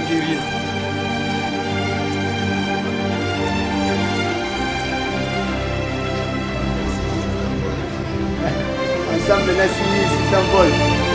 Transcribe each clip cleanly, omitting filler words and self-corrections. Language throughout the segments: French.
guerrier. Ensemble, on a signé 600 vols.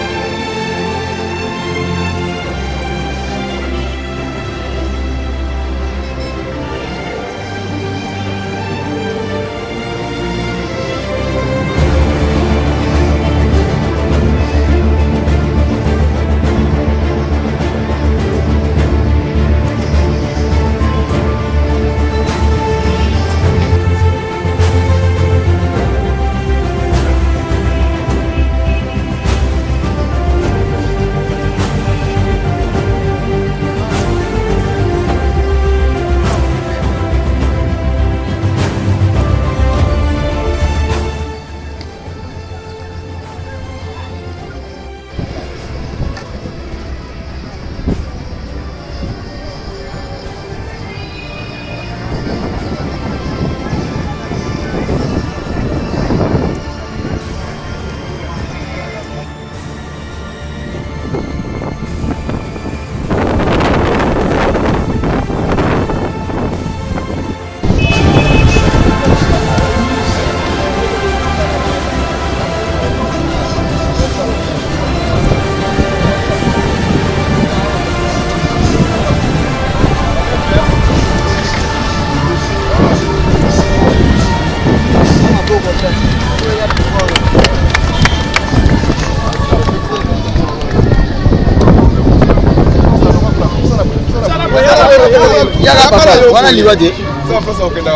Wana liwaje? Sasa ukenda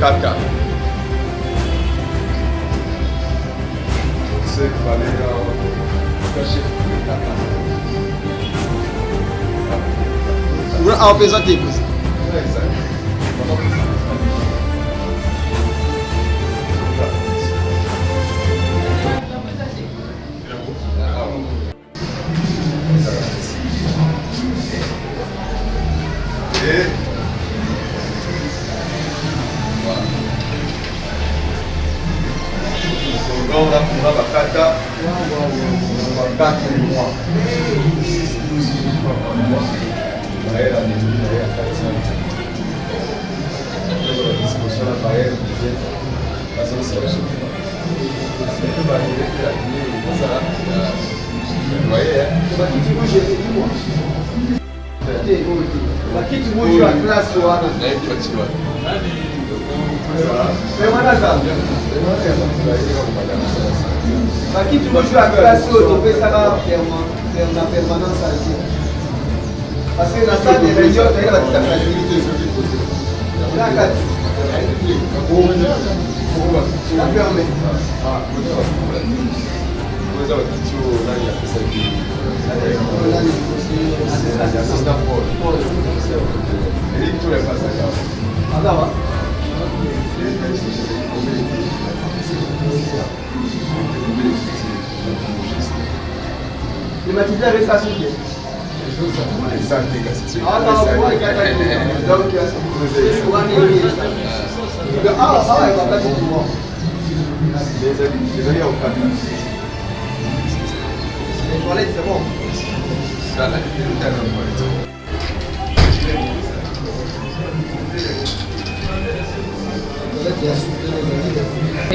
Kaka. C'est fallait cacher Kaka. Vous présentez. On va bakata. Aqui tu mostra a classe do pensar na permanência aqui. Parce que la salle des réunions, elle va être facilité sur ce côté. Là, la fermer. Le matériel reste assis. Les toilettes, c'est bon.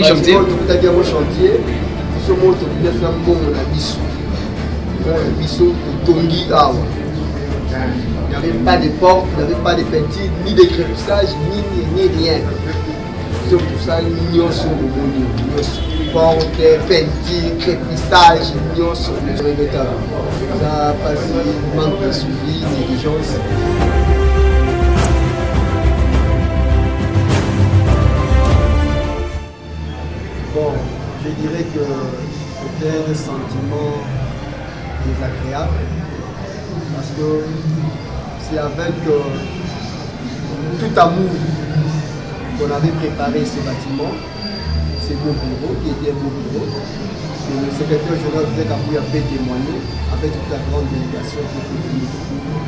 Chantier. Tokutaki yango chantier biso moko tokilesa mbongo na biso biso totongi awa. Il n'y avait pas de porte, il n'y avait pas de peinture, ni de crépissage, ni rien. Sur tout ça, nous sommes porte, peinture, crépissage, nous sommes regrettables. Ça a passé, manque de suivi, négligence. Bon, je dirais que c'était un sentiment désagréable parce que c'est avec tout amour qu'on avait préparé ce bâtiment, ce beau bureau qui était un beau bureau. Et le secrétaire général Joseph Kabouya a pu témoigner avec toute la grande délégation qui était venue.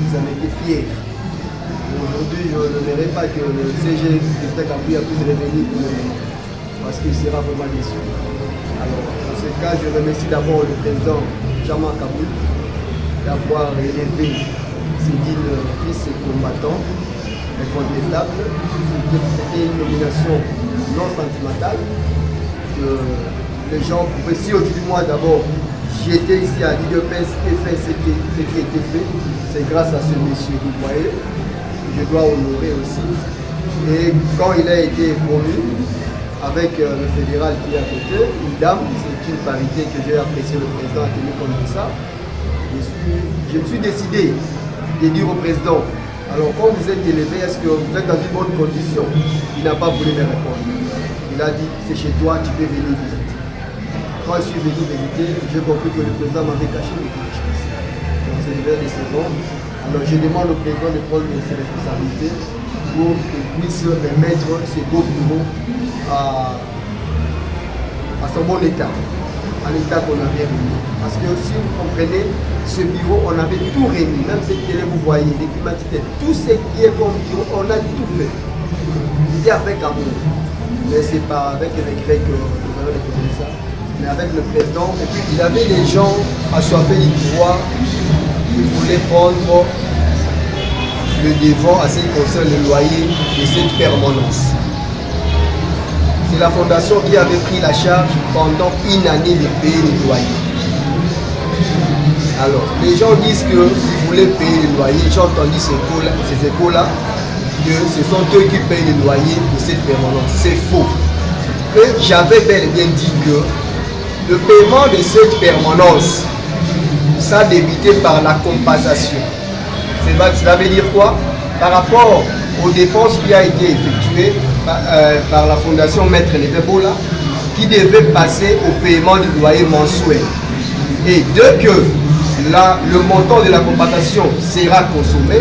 Ils en étaient fiers. Aujourd'hui, je n'aimerais pas que le CG Joseph Kabouya puisse revenir pour le moment, parce qu'il sera vraiment déçu. Alors, dans ce cas, je remercie d'abord le président Jean-Marc Kaboul d'avoir élevé ces 10 fils combattants incontestables. C'était une nomination non sentimentale que les gens pouvaient, si au-dessus de moi d'abord, j'étais ici à l'IDPS et fait ce qui a été fait, c'est grâce à ce monsieur, vous voyez, je dois honorer aussi. Et quand il a été promu, avec le fédéral qui est à côté, une dame, c'est une parité que j'ai apprécié, le président a tenu comme ça. Je me suis décidé de dire au président, alors quand vous êtes élevé, est-ce que vous êtes dans une bonne condition? Il n'a pas voulu me répondre. Il a dit, c'est chez toi, tu peux venir visiter. Quand je suis venu visiter, j'ai compris que le président m'avait caché quelque chose. Donc c'est l'hiver des saisons. Alors je demande au président de prendre ses responsabilités pour qu'il puisse remettre ce beau bureau à son bon état, à l'état qu'on avait remis. Parce que si vous comprenez, ce bureau, on avait tout remis, même cette télé, vous voyez, les climatiseurs, tout ce qui est comme bureau, on a tout fait. C'était avec amour. Mais c'est pas avec les regrets que nous allons découvrir ça, mais avec le président. Et puis il avait des gens assoiffés du pouvoir, ils voulaient prendre le devant à ce qui concerne le loyer de cette permanence. C'est la fondation qui avait pris la charge pendant une année de payer les loyers. Alors, les gens disent qu'ils voulaient payer les loyers. J'ai entendu ces échos-là, que ce sont eux qui payent les loyers de cette permanence. C'est faux. Et j'avais bel et bien dit que le paiement de cette permanence, ça débutait par la compensation. Cela veut dire quoi? Par rapport aux dépenses qui a été effectuées par la fondation Maître Lebebola, qui devait passer au paiement du loyer mensuel. Et dès que le montant de la compensation sera consommé,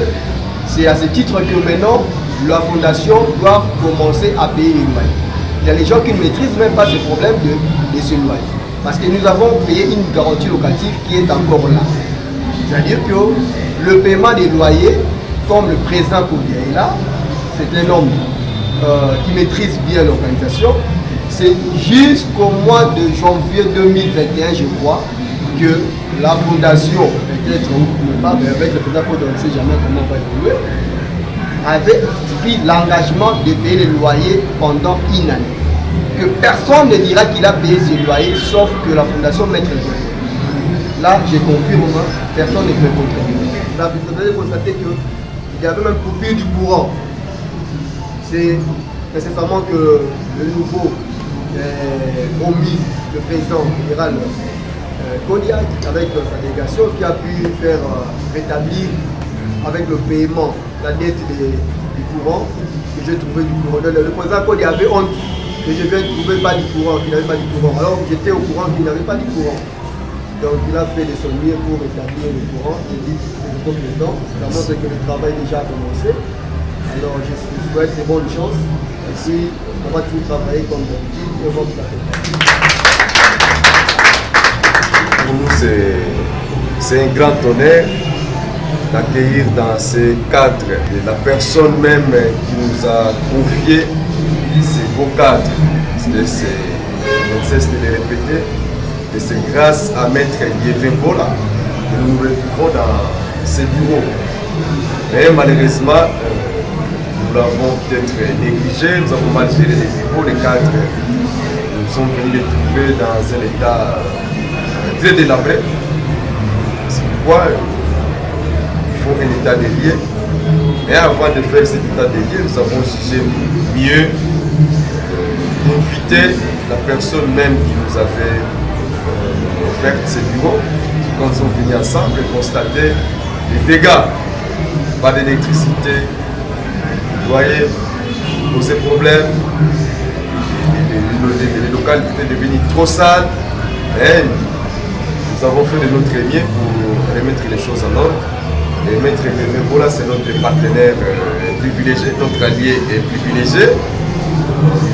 c'est à ce titre que maintenant la fondation doit commencer à payer les loyers. Il y a des gens qui ne maîtrisent même pas ce problème de ce loyer. Parce que nous avons payé une garantie locative qui est encore là. C'est-à-dire que le paiement des loyers, comme le président Koudia est là, c'est un homme qui maîtrise bien l'organisation. C'est jusqu'au mois de janvier 2021, je crois, que la fondation, peut-être mais avec le président Koudia, on ne sait jamais comment on va évoluer, avait pris l'engagement de payer les loyers pendant une année. Que personne ne dira qu'il a payé ses loyers, sauf que la fondation Maître Lebebola. Là, je confirme, personne ne peut contredire. Là, vous allez constater qu'il y avait même coupure du courant. C'est nécessairement que le nouveau promis, le président général Kodiak, avec sa délégation, qui a pu faire rétablir avec le paiement la dette du courant, que j'ai trouvé du courant. Le président Kodiak avait honte que je viens de trouver pas du courant, qu'il n'avait pas du courant. Alors j'étais au courant qu'il n'avait pas du courant. Donc il a fait de son mieux pour rétablir le courant. J'ai dit, c'est le président, ça montre que le travail déjà a commencé. Alors je vous souhaite de bonnes chances. Et puis on va toujours travailler comme d'habitude et on va vous appeler. Pour nous, c'est un grand honneur d'accueillir dans ces cadres. Et la personne même qui nous a confié ces beaux cadres, je ne cesse de les répéter, et c'est grâce à Maître Yévin Bola que nous nous retrouvons dans ces bureaux. Mais malheureusement, nous l'avons peut-être négligé, nous avons mal géré les bureaux, les cadres. Nous sommes venus les trouver dans un état très délabré. C'est pourquoi il faut un état des lieux. Mais avant de faire cet état des lieux, nous avons jugé mieux d'inviter la personne même qui nous avait offert ces bureaux. Quand nous sommes venus ensemble, constater les dégâts. Pas d'électricité, loyer, poser problème. Les locales étaient devenues trop sales. Et nous avons fait de notre mieux pour remettre les choses en ordre. Et Maître Bola, c'est notre partenaire privilégié, notre allié privilégié.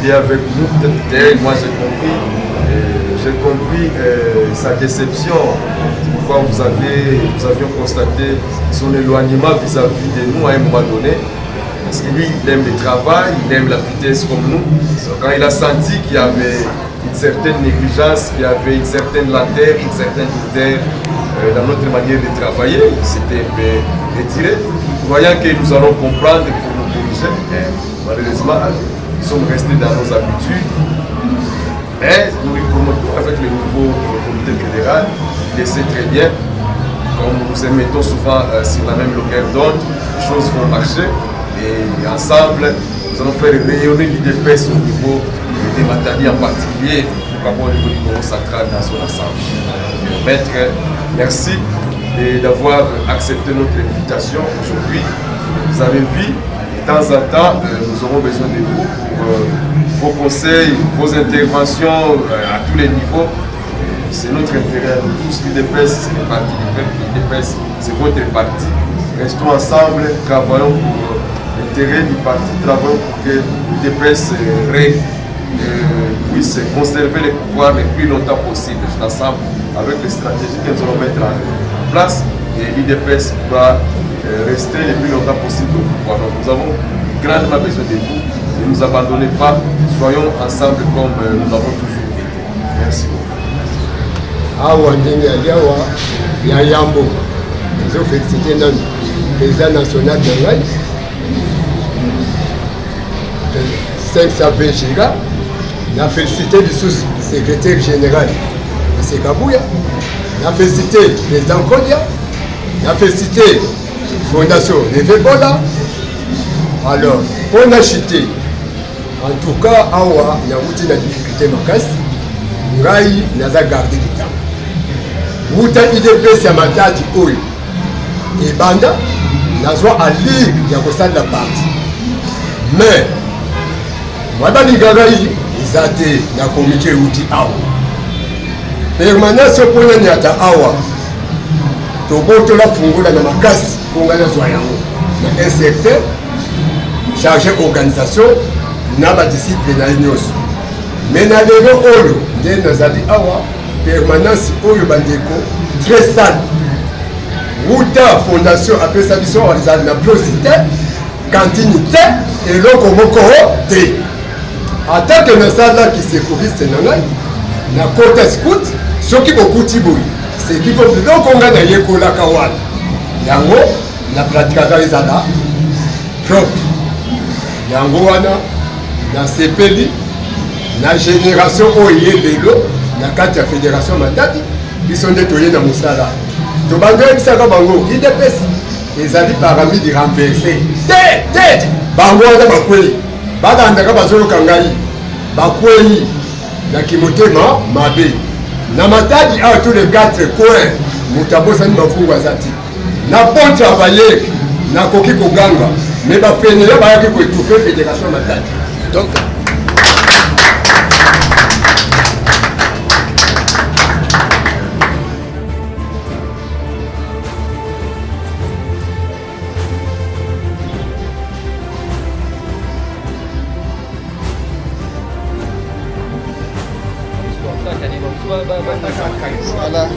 Il est avec nous, peut-être, moi j'ai compris sa déception. Pourquoi nous avions constaté son éloignement vis-à-vis de nous à un moment donné. Parce que lui, il aime le travail, il aime la vitesse comme nous. Quand il a senti qu'il y avait une certaine négligence, qu'il y avait une certaine lenteur, une certaine douleur dans notre manière de travailler, il s'était un peu retiré. Voyant que nous allons comprendre pour nous corriger, malheureusement, nous sommes restés dans nos habitudes. Mais nous les promotons avec le nouveau comité fédéral, il sait très bien, comme nous nous mettons souvent sur la même longueur d'onde, les choses vont marcher. Et ensemble, nous allons faire rayonner l'IDPS au niveau des Matadi en particulier, au niveau du Congo central dans son ensemble. Maître, merci d'avoir accepté notre invitation aujourd'hui. Vous avez vu, de temps en temps, nous aurons besoin de vous pour vos conseils, vos interventions à tous les niveaux. C'est notre intérêt à nous tous. L'IDPS, c'est le parti du peuple, l'IDPS, c'est votre parti. Restons ensemble, travaillons pour l'intérêt du parti, travaillons pour que l'IDPS puisse conserver les pouvoirs le plus longtemps possible, ensemble, avec les stratégies que nous allons mettre en place. Et l'IDPS pourra rester le plus longtemps possible au pouvoir. Donc nous avons grandement besoin de vous. Ne nous abandonnez pas, soyons ensemble comme nous l'avons toujours été. Merci beaucoup. Awa ndenge aliawa ya yambo ezo félicité nani président national de ngai 520 giga na félicité lisusu secrétaire général M. Kabouya, na félicité président Kodia, na félicité fondation Yévin Bola. Alors on a chuté en tout cas awa na wuti na difficulté makasi ngai naza garder du temps wuta IDPS ya Matadi oyo ebanda nazwa alire ya kosala parti mais mwabalinga ngai eza te na komite euti awa permanence mpona nyata awa tobotola fungola na makasi mpo ngai nazwa yango na un secteur chargé organisation na badisciple na ye nyonso mais na lelo oyo nde nazali awa permanence oyo bandeko très sale wuta fondation apesa biso ezali na blosi te kantini te eloko moko te atake nasalaki secouriste na ngai na kota scout soki bokuti boye sekifo biloko ngai nayekolaka wana yango na pratikaka ezala propre yango wana nasepeli na génération oyo ye lelo na kati ya fédération Matadi biso nde toye na mosala tobangoyebisaka bango IDPS ezali paramide renversé te bango wana bakwei balandaka bazoloka ngai bakwei na kimotema mabe na Matadi awa tous les 4 coins moto abosani mafungu aza te na bon travailler nakoki koganga me bafenela bayaki koétouffe fédération Matadi donc Voilà.